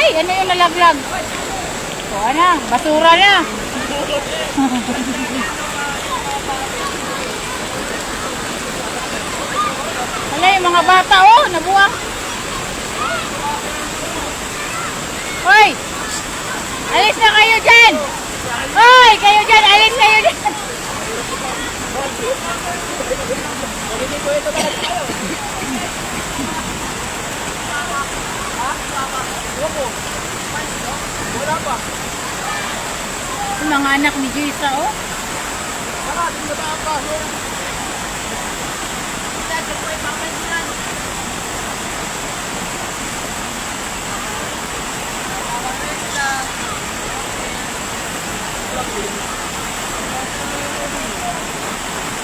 Ay, ano yung nalaglag? O, ano? Basura na. Wala yung mga bata, oh, nabuwang. Hoy! Alis na kayo dyan! Hoy! Kayo dyan! Alis kayo dyan! Ito mga anak ni Jisa, oh.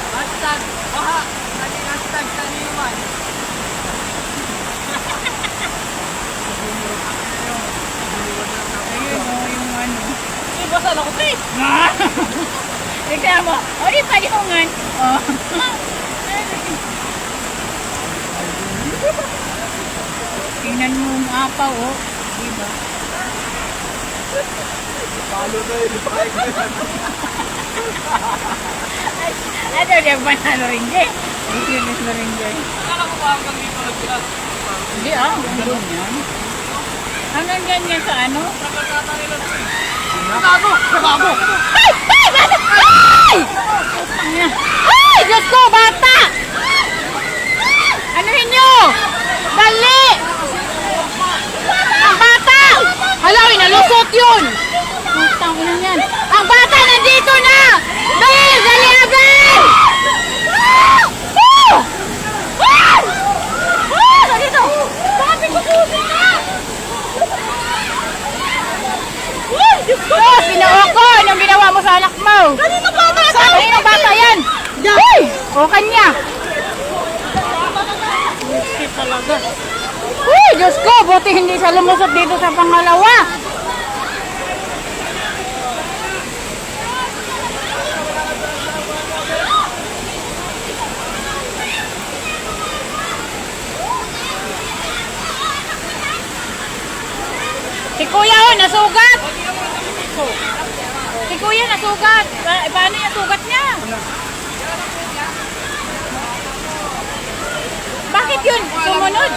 Hashtag, baha. Naging hashtag kaniwan. Ayun, oh, yung ano. Basa na ko, pre. Tignan mo. O, di paliungan. Oh. Tingnan mo yung apaw, oh. Diba? Palo na yun. Ano, di ba na rin dyan? Ikinis na rin dyan. Akala ko ba hanggang dito nagpila? Hindi, hanggang yan. Hanggang ganyan sa ano? Gago! Gago! Ay! Ay! Bata! Ay! Ay! Diyos ko, bata! Anuhin nyo! Dali! Ang bata! Hala, nalusot yun! Putang ina yan. Ang bata nandito na! Dali! Dali, Abel! Oh! Ah! Ah! Dito! Sabi ko susi na! Oh, pinuha ko! Anong ginawa mo sa anak mo? Kanino bata? Kanino bata yan? Uy! O kanya! Buti talaga. Uy! Diyos ko! Buti hindi siya lumusot dito sa pangalawa. Si Kuya oh, nasugat! Si Kuya nasugat! Paano yung sugat niya? Bakit yun? Sumunod?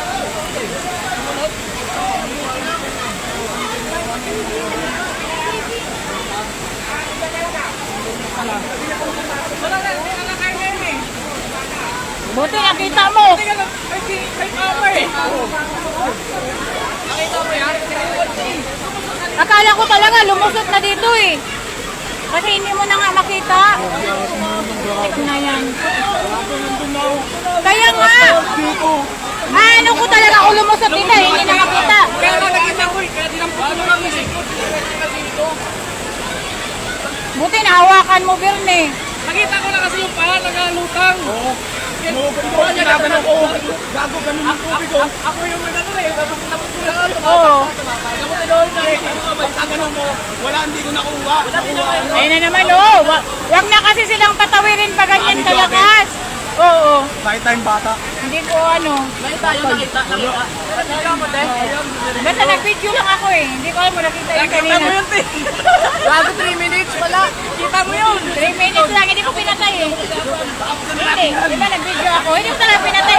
Buti nakita mo! Akala ko talaga lumusot na dito eh. Kasi hindi mo na nga makita. Tek na yan. Kaya nga. Ano ko talaga ako lumusot dito eh. Hindi na makita. Kaya nga nakita ko eh. Kaya dinampot ko lang yung sikot. Buti nahawakan mo, Birne. Nakita ko na kasi yung pala nagalutang. Oo. Ginagan ako. Gago ganun yung tubig ko. Ako yung ano eh. Tapos ko lang. Oo. Tapos doon na eh. Basta ganun mo. Wala, hindi ko nakuha. Ayun na naman oh. Wag na kasi silang patawirin pa ganyan kalakas. Oo. Kahit tayong bata. Hindi ko ano. May tayo nakita. Nakita mo din. Basta nag-video lang ako eh. Hindi ko alam mo nakita yung Nakita mo kanina. yun, te. Bago 3 minutes pala. Kita mo yun. 3 minutes lang. Hindi ko pinatay eh. Hindi. Di ba nag-video ako? Hindi ko talaga pinatay.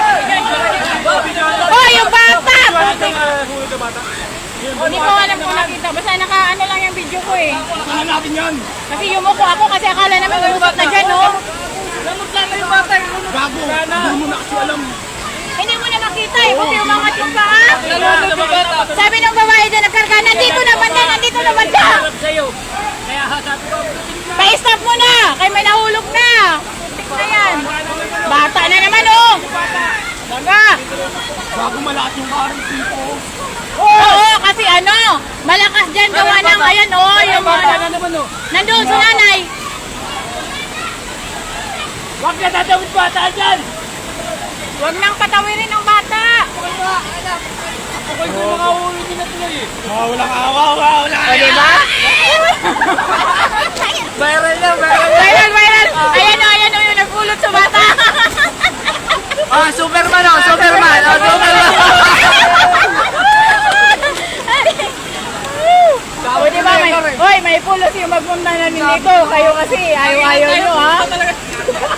Oh, yung bata! Hindi ko alam kung nakita. Basta naka-ano lang yung video ko eh. Saan natin yan? Kasi yumuko ako kasi akala naman lumusot na dyan oh. Lamot lang na yung bata. Gago. Hindi mo na kasi alam. Hindi mo na makita eh. Kasi umangat yung paa. Lamot yung bata. Sabi ng babae dyan nagkarga, nandito naman na, nandito naman na. Sa'yo. Kaya sabi ko, Pa-stop mo na. Kaya may nahulog na. Tik na yan. Bata na naman oh. Baga. Gago malakas yung karang dito. Oo, kasi ano, malakas dyan gawa ng, ayan oh, yung bata na naman oh. nandun sa nanay. Huwag na tatawid bata dyan. Huwag nang patawirin ng bata. Ako yung mga ulo din na tuloy eh. Walang awa. Wala. O, diba? Viral na, viral. Viral, viral. Ayan o, yung nagpulot sa bata. Ah, Superman oh, Superman. Oh, Superman. Nanay Pulos yung magpunta na nito. Kayo kasi, ayaw-ayaw nyo, ha?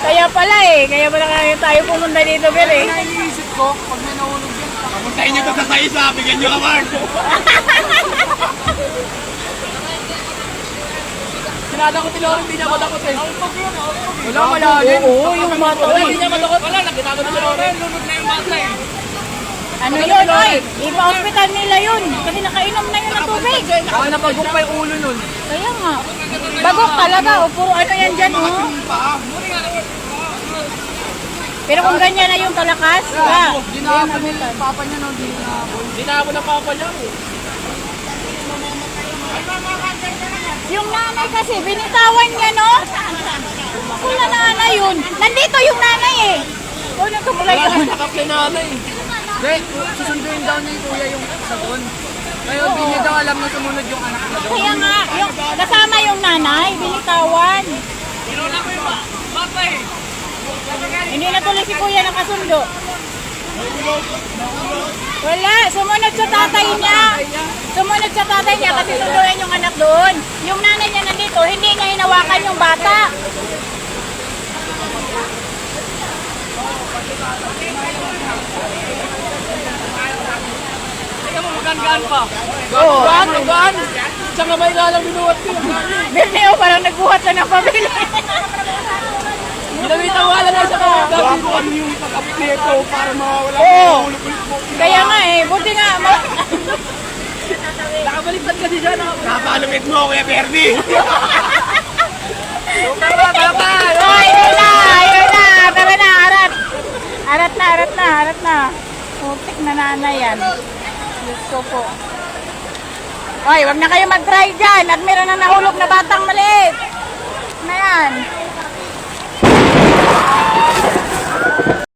Kaya pala kaya tayo pumunta dito, Ber, eh. Iniisip ko, pag may nahulog yan, Pamuntahin nyo ito sa isa, bigyan nyo ka, Mark. sinada ko tinawag, hindi niya matakot eh. Wala malalim. Oo, yung bata, Wala, eh. hindi niya matakot. Wala, nakita ko na tinawag. Lunod na yung bata eh. Ano yun, oy? Ipa-hospital nila yun. Kasi nakainom na yun ng tubig. Baka napagok pa yung ulo nun. Kaya nga. Bagok talaga, o puro ano yan dyan, oh. Pero kung ganyan na yung kalakas, wala. Dinapon niya yung papa niya, no? Dinapon ng papa niya. Yung nanay kasi, binitawan niya, no? Kung na nanay yun. Nandito yung nanay, eh. O, nagtumulay Wala ka. na sakap yung nanay. Hindi, susunduin daw niya yung kuya yung sabon. Ngayon, hindi niya daw alam na sumunod yung anak niya doon. Kaya nga, yung, kasama yung nanay, binitawan. Hindi na tuloy si kuya nakasundo. Wala, sumunod sa tatay niya. Sumunod sa tatay niya kasi sunduin yung anak doon. Yung nanay niya nandito, hindi niya hinawakan yung bata. Teka mo, magaan pa. Oo. Gaan. Saan nga may lalang binuhat ko? Birneo, parang nagbuhat na ng pabili. Ginamitan wala na sa mga gabi. Ano yung pagkapito para mawawala Oo. ulo mo. Kaya nga buti nga. Nakabaliktad kasi siya. Napalupit mo, Kuya Bernie. Tama. Ay, yun na. Tara na, arat. Arat na. Putik na nanay yan. Diyos ko po. Oy, wag na kayo mag-try dyan. At meron na nahulog na batang maliit. Na yan.